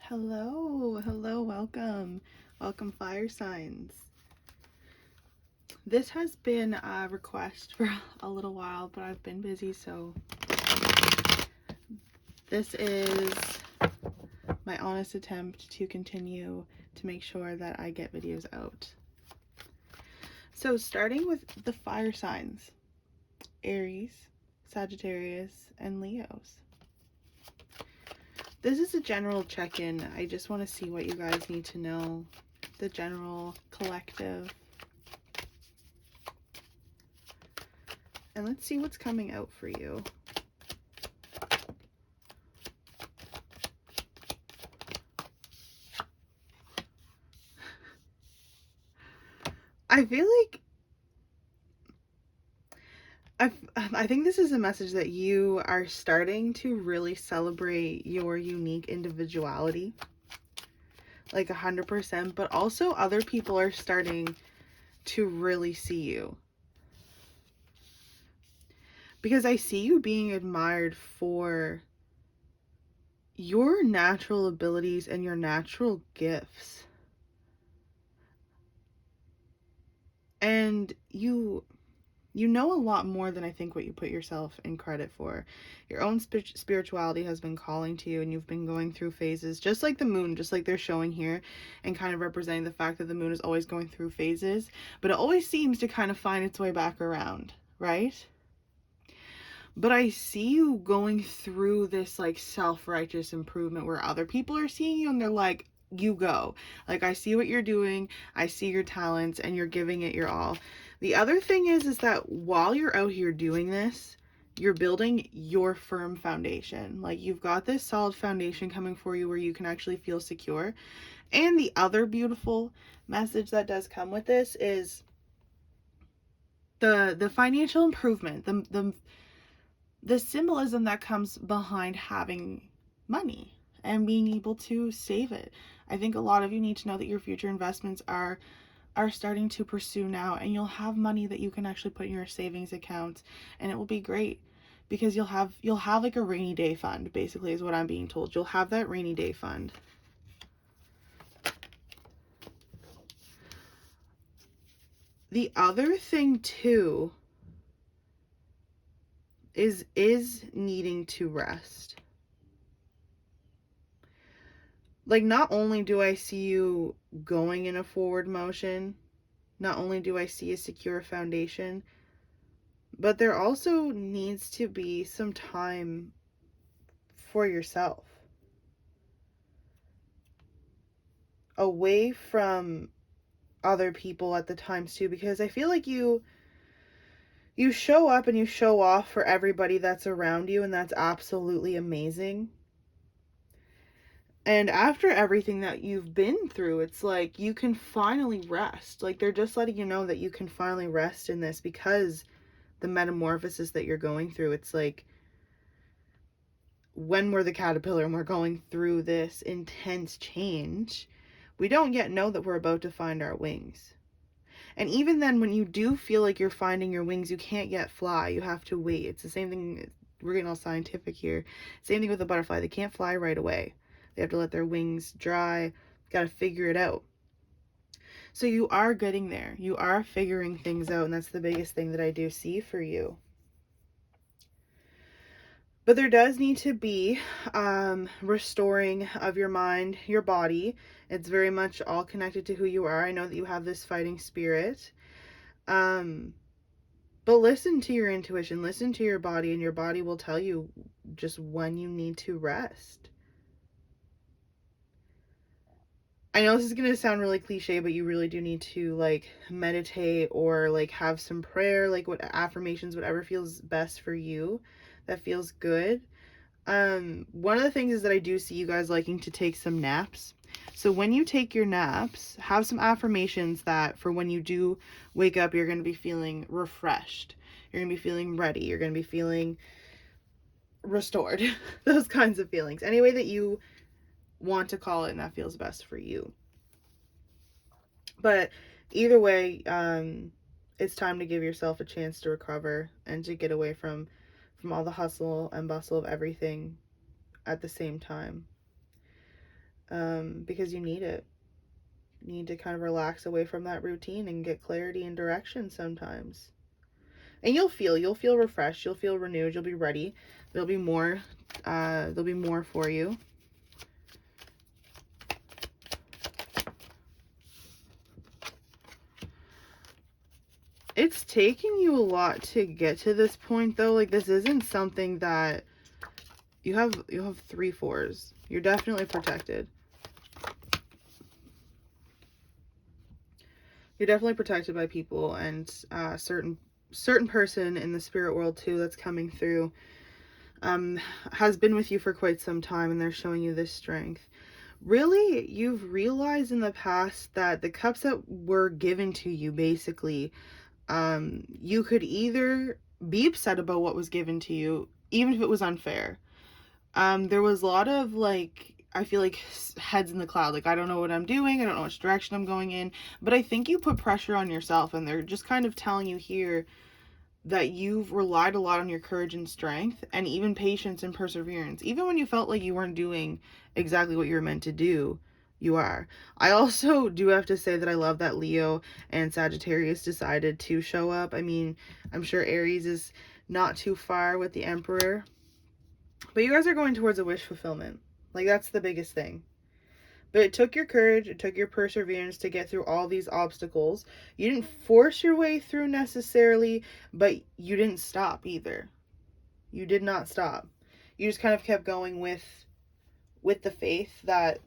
Hello, welcome fire signs. This has been a request for a little while, but I've been busy, so this is my honest attempt to continue to make sure that I get videos out. So starting with the fire signs, Aries, Sagittarius, and Leos. This is a general check-in. I just want to see what you guys need to know, the general collective. And let's see what's coming out for you. I feel like I think this is a message that you are starting to really celebrate your unique individuality, like 100%, but also other people are starting to really see you. Because I see you being admired for your natural abilities and your natural gifts. And you know a lot more than I think what you put yourself in credit for. Your own spirituality has been calling to you, and you've been going through phases, just like the moon, just like they're showing here, and kind of representing the fact that the moon is always going through phases, but it always seems to kind of find its way back around, right? But I see you going through this like self-righteous improvement where other people are seeing you and they're like, you go. Like, I see what you're doing, I see your talents, and you're giving it your all. The other thing is that while you're out here doing this, you're building your firm foundation. Like, you've got this solid foundation coming for you where you can actually feel secure. And the other beautiful message that does come with this is the financial improvement, the symbolism that comes behind having money and being able to save it. I think a lot of you need to know that your future investments are starting to pursue now, and you'll have money that you can actually put in your savings account, and it will be great because you'll have like a rainy day fund, basically, is what I'm being told. You'll have that rainy day fund. The other thing too is needing to rest. Like, not only do I see you going in a forward motion, not only do I see a secure foundation, but there also needs to be some time for yourself, away from other people at the times too, because I feel like you show up and you show off for everybody that's around you, and that's absolutely amazing. And after everything that you've been through, it's like you can finally rest. Like, they're just letting you know that you can finally rest in this because the metamorphosis that you're going through. It's like when we're the caterpillar and we're going through this intense change, we don't yet know that we're about to find our wings. And even then, when you do feel like you're finding your wings, you can't yet fly. You have to wait. It's the same thing. We're getting all scientific here. Same thing with a butterfly. They can't fly right away. They have to let their wings dry. Got to figure it out. So you are getting there. You are figuring things out, and that's the biggest thing that I do see for you. But there does need to be restoring of your mind, your body. It's very much all connected to who you are. I know that you have this fighting spirit. But listen to your intuition, listen to your body, and your body will tell you just when you need to rest. I know this is going to sound really cliche, but you really do need to like meditate or like have some prayer, like what affirmations, whatever feels best for you, that feels good. One of the things is that I do see you guys liking to take some naps. So when you take your naps, have some affirmations that for when you do wake up, you're going to be feeling refreshed. You're going to be feeling ready. You're going to be feeling restored. Those kinds of feelings. Any way that you want to call it and that feels best for you. But either way, it's time to give yourself a chance to recover and to get away from all the hustle and bustle of everything at the same time. because you need it. You need to kind of relax away from that routine and get clarity and direction sometimes. And you'll feel refreshed, you'll feel renewed, you'll be ready. There'll be more for you. It's taking you a lot to get to this point though. Like, this isn't something that you have 3 4s. You're definitely protected. You're definitely protected by people, and certain person in the spirit world too that's coming through has been with you for quite some time, and they're showing you this strength. Really, you've realized in the past that the cups that were given to you, basically, you could either be upset about what was given to you, even if it was unfair. There was a lot of, like, I feel like heads in the cloud. Like, I don't know what I'm doing. I don't know which direction I'm going in. But I think you put pressure on yourself, and they're just kind of telling you here that you've relied a lot on your courage and strength, and even patience and perseverance. Even when you felt like you weren't doing exactly what you were meant to do, you are. I also do have to say that I love that Leo and Sagittarius decided to show up. I mean, I'm sure Aries is not too far with the Emperor. But you guys are going towards a wish fulfillment. Like, that's the biggest thing. But it took your courage, it took your perseverance to get through all these obstacles. You didn't force your way through necessarily, but you didn't stop either. You did not stop. You just kind of kept going with the faith that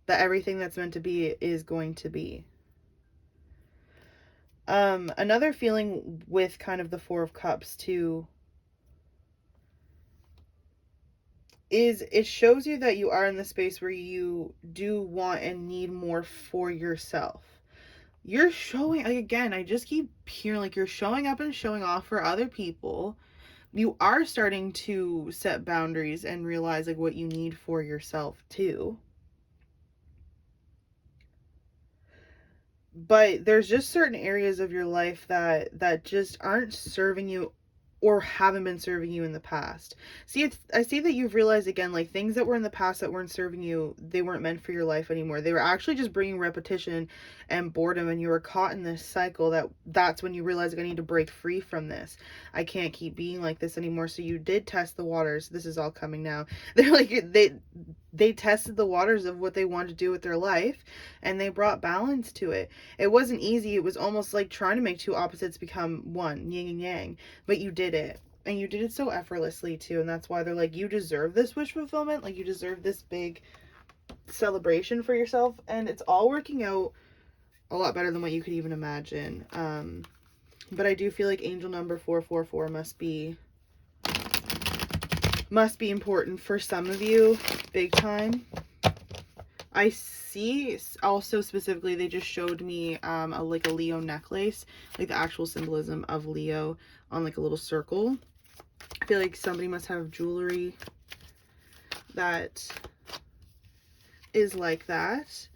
everything that's meant to be is going to be. Another feeling with kind of the 4 of Cups too is it shows you that you are in the space where you do want and need more for yourself. You're showing, like, again, I just keep hearing, like, you're showing up and showing off for other people. You are starting to set boundaries and realize, like, what you need for yourself too. But there's just certain areas of your life that just aren't serving you or haven't been serving you in the past. See, I see that you've realized again, like, things that were in the past that weren't serving you, they weren't meant for your life anymore. They were actually just bringing repetition and boredom, and you were caught in this cycle. That's when you realize, like, I need to break free from this. I can't keep being like this anymore. So you did test the waters. This is all coming now. They're like, they tested the waters of what they wanted to do with their life, and they brought balance to it. It wasn't easy. It was almost like trying to make 2 opposites become one, yin and yang. But you did it. And you did it so effortlessly too. And that's why they're like, you deserve this wish fulfillment. Like, you deserve this big celebration for yourself. And it's all working out a lot better than what you could even imagine. But I do feel like angel number 444 must be important for some of you, big time. I see also specifically, they just showed me a Leo necklace, like the actual symbolism of Leo on, like, a little circle. I feel like somebody must have jewelry that is like that.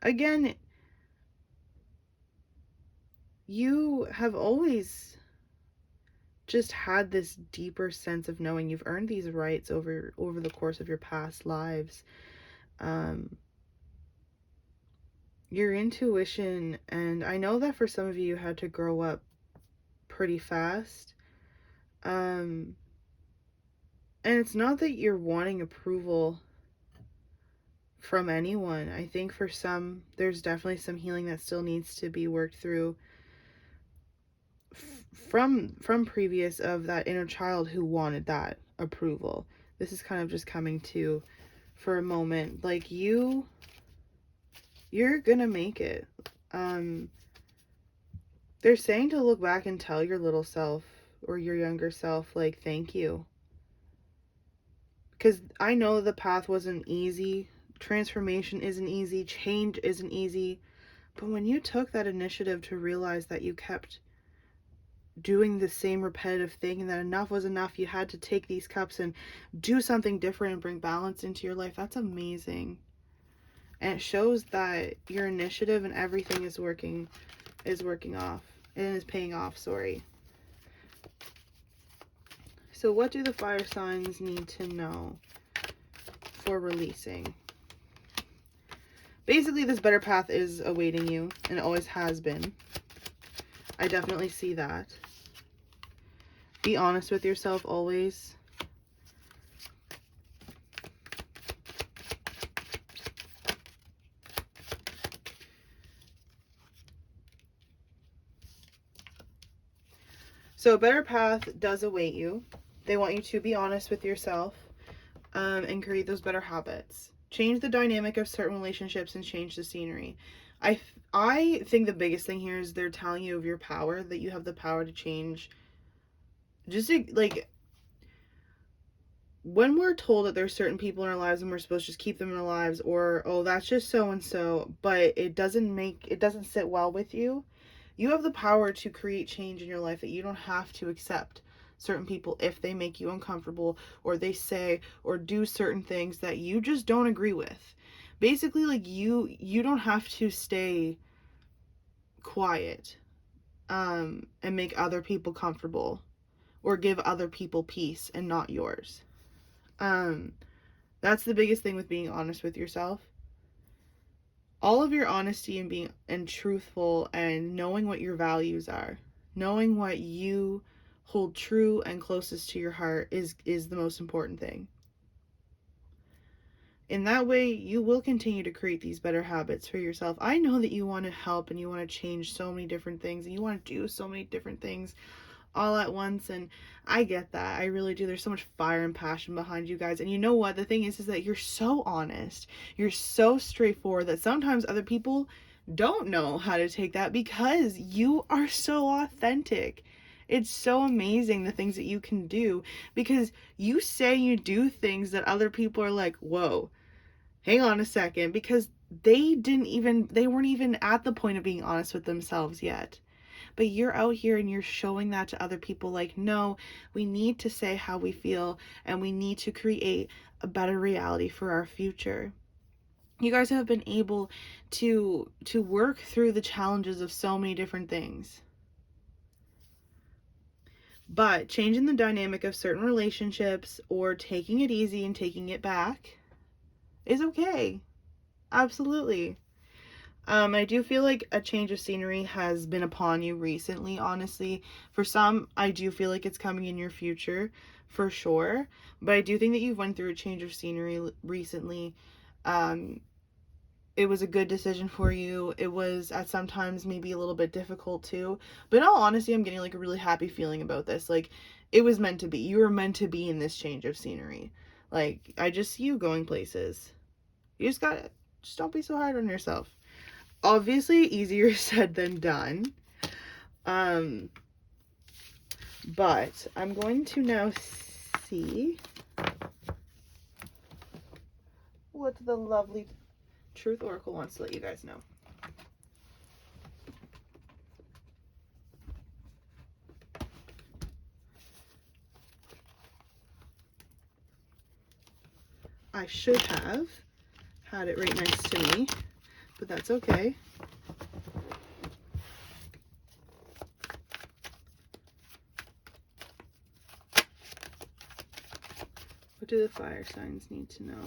Again, you have always just had this deeper sense of knowing you've earned these rights over the course of your past lives. Your intuition, and I know that for some of you had to grow up pretty fast. And it's not that you're wanting approval from anyone. I think for some, there's definitely some healing that still needs to be worked through from previous, of that inner child who wanted that approval. This is kind of just coming to for a moment, like, you're gonna make it. They're saying to look back and tell your little self or your younger self, like, thank you. Because I know the path wasn't easy. Transformation isn't easy. Change isn't easy. But when you took that initiative to realize that you kept doing the same repetitive thing and that enough was enough, you had to take these cups and do something different and bring balance into your life, that's amazing. And it shows that your initiative and everything is working off. and it's paying off, sorry. So what do the fire signs need to know for releasing? Basically, this better path is awaiting you, and it always has been. I definitely see that. Be honest with yourself always. So a better path does await you. They want you to be honest with yourself, and create those better habits. Change the dynamic of certain relationships and change the scenery. I think the biggest thing here is they're telling you of your power, that you have the power to change. Just like, when we're told that there's certain people in our lives and we're supposed to just keep them in our lives, or oh, that's just so and so, but it doesn't sit well with you. You have the power to create change in your life, that you don't have to accept certain people if they make you uncomfortable, or they say or do certain things that you just don't agree with. Basically, like, you don't have to stay quiet and make other people comfortable, or give other people peace and not yours. That's the biggest thing with being honest with yourself. All of your honesty and being and truthful and knowing what your values are, knowing what you hold true and closest to your heart is the most important thing. In that way, you will continue to create these better habits for yourself. I know that you want to help and you want to change so many different things and you want to do so many different things all at once, and I get that. I really do. There's so much fire and passion behind you guys. And you know what? The thing is that you're so honest. You're so straightforward that sometimes other people don't know how to take that, because you are so authentic. It's so amazing the things that you can do, because you say you do things that other people are like, whoa, hang on a second, because they weren't even at the point of being honest with themselves yet. But you're out here and you're showing that to other people, like, no, we need to say how we feel and we need to create a better reality for our future. You guys have been able to work through the challenges of so many different things. But changing the dynamic of certain relationships or taking it easy and taking it back is okay. Absolutely. I do feel like a change of scenery has been upon you recently, honestly. For some, I do feel like it's coming in your future, for sure. But I do think that you've went through a change of scenery recently. It was a good decision for you. It was at sometimes maybe a little bit difficult too. But in all honesty, I'm getting like a really happy feeling about this. Like, it was meant to be. You were meant to be in this change of scenery. Like, I just see you going places. You just don't be so hard on yourself. Obviously easier said than done. But I'm going to now see what the lovely Truth Oracle wants to let you guys know. I should have had it right next to me, but that's okay. What do the fire signs need to know?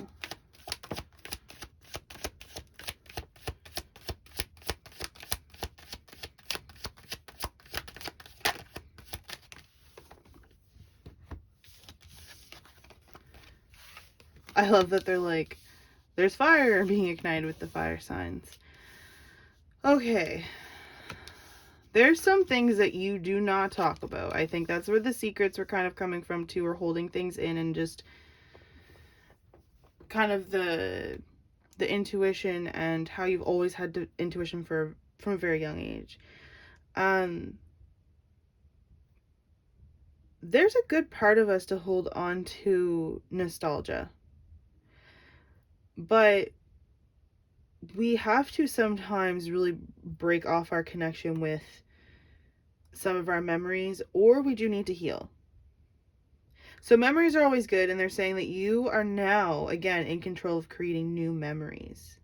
I love that they're like, there's fire being ignited with the fire signs. Okay. There's some things that you do not talk about. I think that's where the secrets were kind of coming from too, or holding things in, and just kind of the intuition and how you've always had the intuition from a very young age. There's a good part of us to hold on to nostalgia, but we have to sometimes really break off our connection with some of our memories, or we do need to heal. So memories are always good, and they're saying that you are now, again, in control of creating new memories.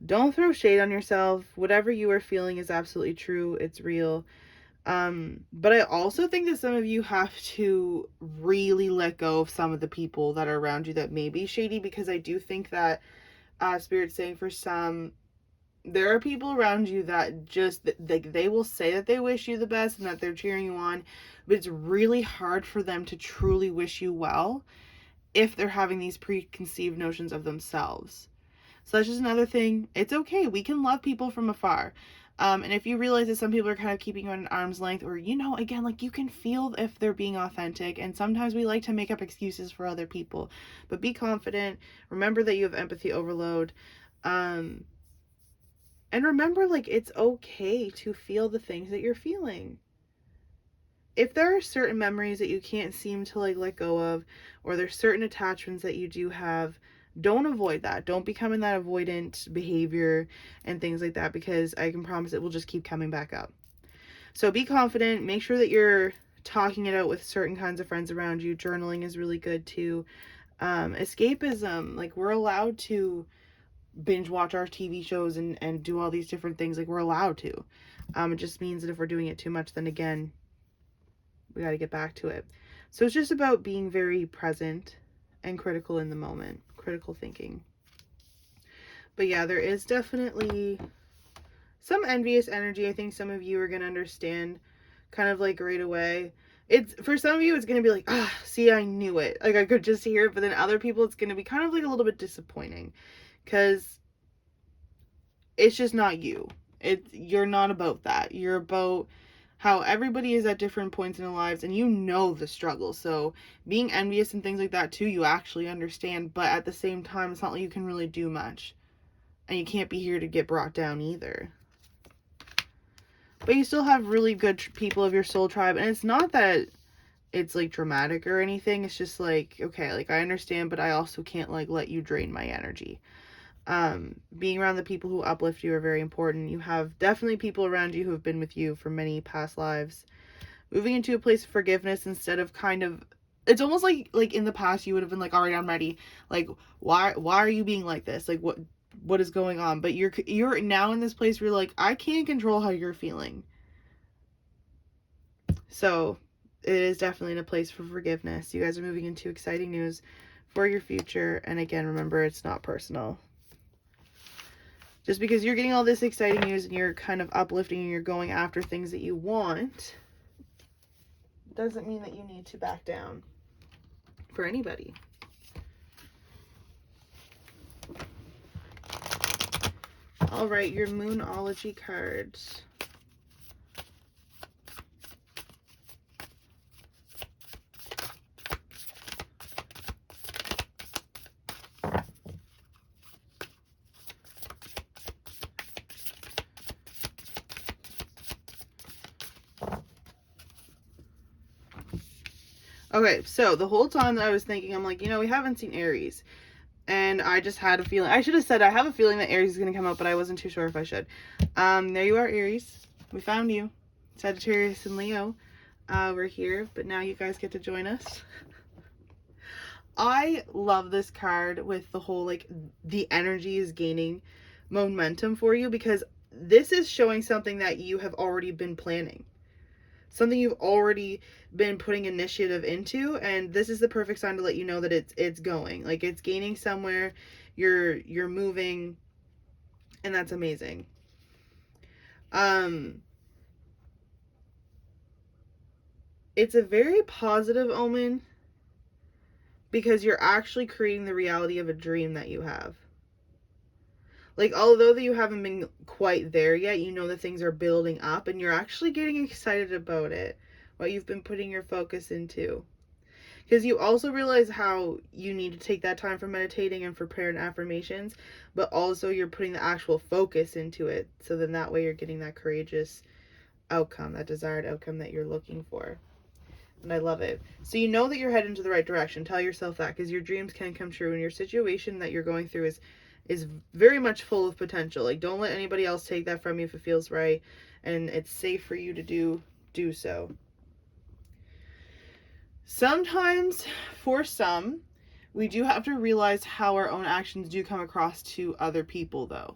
Don't throw shade on yourself. Whatever you are feeling is absolutely true. It's real. But I also think that some of you have to really let go of some of the people that are around you that may be shady, because I do think that Spirit's saying for some, there are people around you that just, they will say that they wish you the best and that they're cheering you on, but it's really hard for them to truly wish you well if they're having these preconceived notions of themselves. So that's just another thing. It's okay. We can love people from afar. And if you realize that some people are kind of keeping you at an arm's length, or, again, like, you can feel if they're being authentic. And sometimes we like to make up excuses for other people. But be confident. Remember that you have empathy overload. And remember, like, it's okay to feel the things that you're feeling. If there are certain memories that you can't seem to, like, let go of, or there's certain attachments that you do have, don't avoid that. Don't become in that avoidant behavior and things like that, because I can promise it will just keep coming back up. So be confident. Make sure that you're talking it out with certain kinds of friends around you. Journaling is really good too. Escapism, like, we're allowed to binge watch our TV shows and do all these different things. Like, we're allowed to. It just means that if we're doing it too much, then again, we got to get back to it. So it's just about being very present and critical in the moment, critical thinking. But yeah, there is definitely some envious energy. I think some of you are going to understand kind of like right away. It's, for some of you, it's going to be like, see, I knew it. Like, I could just hear it. But then other people, it's going to be kind of like a little bit disappointing, because it's just not you. You're not about that. You're about how everybody is at different points in their lives, and you know the struggle. So being envious and things like that too, you actually understand, but at the same time, it's not like you can really do much, and you can't be here to get brought down either. But you still have really good people of your soul tribe, and it's not that it's like dramatic or anything. It's just like, okay, like, I understand, but I also can't, like, let you drain my energy. Being around the people who uplift you are very important. You have definitely people around you who have been with you for many past lives. Moving into a place of forgiveness instead of kind of, it's almost like in the past you would have been like, all right, I'm ready. Like, why are you being like this? Like, what is going on? But you're now in this place where you're like, I can't control how you're feeling. So it is definitely in a place for forgiveness. You guys are moving into exciting news for your future. And again, remember, it's not personal. Just because you're getting all this exciting news and you're kind of uplifting and you're going after things that you want, doesn't mean that you need to back down for anybody. All right, your Moonology cards. Okay, so the whole time that I was thinking, I'm like, we haven't seen Aries. And I just had a feeling. I should have said I have a feeling that Aries is going to come up, but I wasn't too sure if I should. There you are, Aries. We found you. Sagittarius and Leo. We're here, but now you guys get to join us. I love this card with the whole, like, the energy is gaining momentum for you, because this is showing something that you have already been planning. Something you've already been putting initiative into, and this is the perfect sign to let you know that it's going. Like, it's gaining somewhere, you're moving, and that's amazing. It's a very positive omen, because you're actually creating the reality of a dream that you have. Like, although that you haven't been quite there yet, you know that things are building up, and you're actually getting excited about it, what you've been putting your focus into. Because you also realize how you need to take that time for meditating and for prayer and affirmations, but also you're putting the actual focus into it. So then that way you're getting that courageous outcome, that desired outcome that you're looking for. And I love it. So you know that you're heading to the right direction. Tell yourself that, because your dreams can come true, and your situation that you're going through is very much full of potential. Like, don't let anybody else take that from you if it feels right, and it's safe for you to do so. Sometimes, for some, we do have to realize how our own actions do come across to other people, though.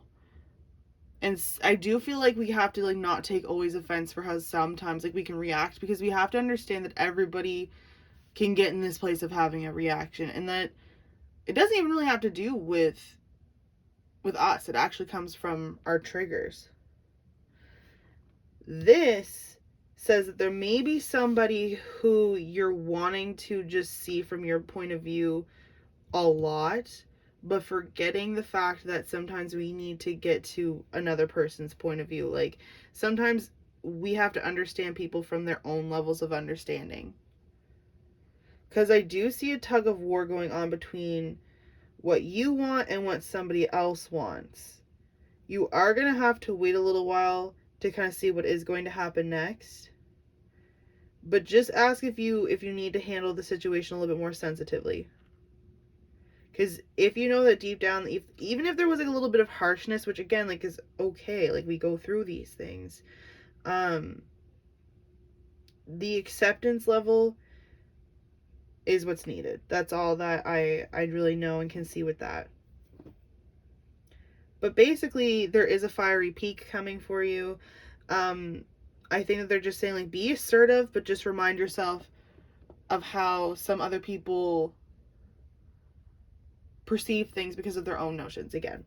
And I do feel like we have to like not take always offense for how sometimes like we can react, because we have to understand that everybody can get in this place of having a reaction, and that it doesn't even really have to do with us. It actually comes from our triggers. This says that there may be somebody who you're wanting to just see from your point of view a lot, but forgetting the fact that sometimes we need to get to another person's point of view. Like, sometimes we have to understand people from their own levels of understanding. Because I do see a tug of war going on between what you want and what somebody else wants. You are going to have to wait a little while to kind of see what is going to happen next. But just ask if you need to handle the situation a little bit more sensitively. Because if you know that deep down, even if there was like a little bit of harshness, which again, like, is okay, like, we go through these things, the acceptance level is what's needed. That's all that I really know and can see with that. But basically, there is a fiery peak coming for you. I think that they're just saying, like, be assertive, but just remind yourself of how some other people perceive things because of their own notions again.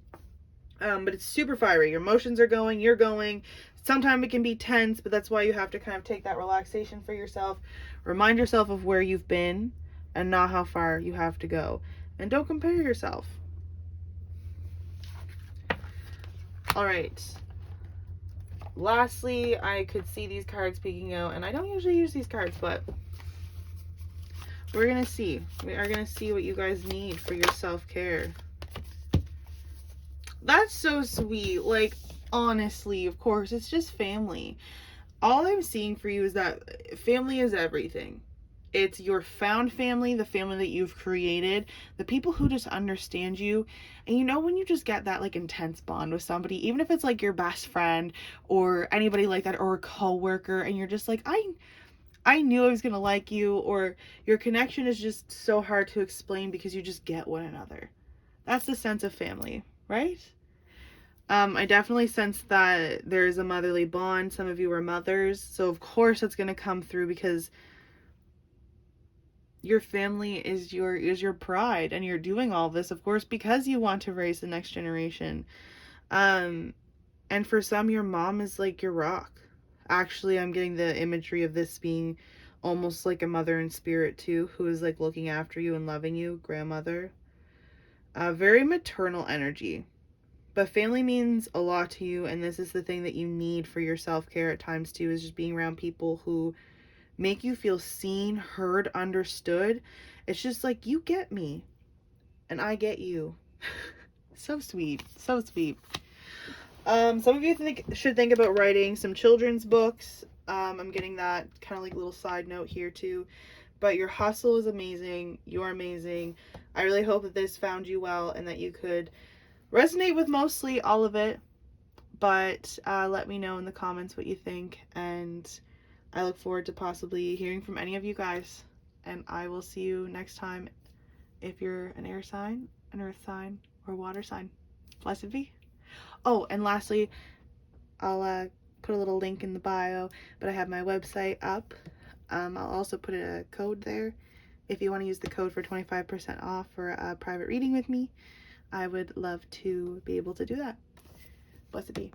But it's super fiery. Your emotions are going, you're going. Sometimes it can be tense, but that's why you have to kind of take that relaxation for yourself. Remind yourself of where you've been and not how far you have to go. And don't compare yourself. All right. Lastly, I could see these cards peeking out, and I don't usually use these cards, but we're going to see. We are going to see what you guys need for your self-care. That's so sweet. Like, honestly, of course, it's just family. All I'm seeing for you is that family is everything. It's your found family, the family that you've created, the people who just understand you. And you know, when you just get that like intense bond with somebody, even if it's like your best friend or anybody like that, or a coworker, and you're just like, I knew I was gonna like you, or your connection is just so hard to explain because you just get one another. That's the sense of family, right? I definitely sense that there's a motherly bond. Some of you are mothers, so of course it's going to come through, because your family is your pride, and you're doing all this, of course, because you want to raise the next generation. And for some, your mom is like your rock. Actually, I'm getting the imagery of this being almost like a mother in spirit too, who is like looking after you and loving you, grandmother. Very maternal energy. But family means a lot to you, and this is the thing that you need for your self-care at times too, is just being around people who make you feel seen, heard, understood. It's just like, you get me, and I get you. So sweet. So sweet. Some of you should think about writing some children's books. I'm getting that kind of like little side note here too. But your hustle is amazing. You're amazing. I really hope that this found you well, and that you could resonate with mostly all of it, but let me know in the comments what you think, and I look forward to possibly hearing from any of you guys, and I will see you next time if you're an air sign, an earth sign, or water sign. Blessed be. Oh, and lastly, I'll put a little link in the bio, but I have my website up. I'll also put a code there if you want to use the code for 25% off for a private reading with me. I would love to be able to do that. Blessed be.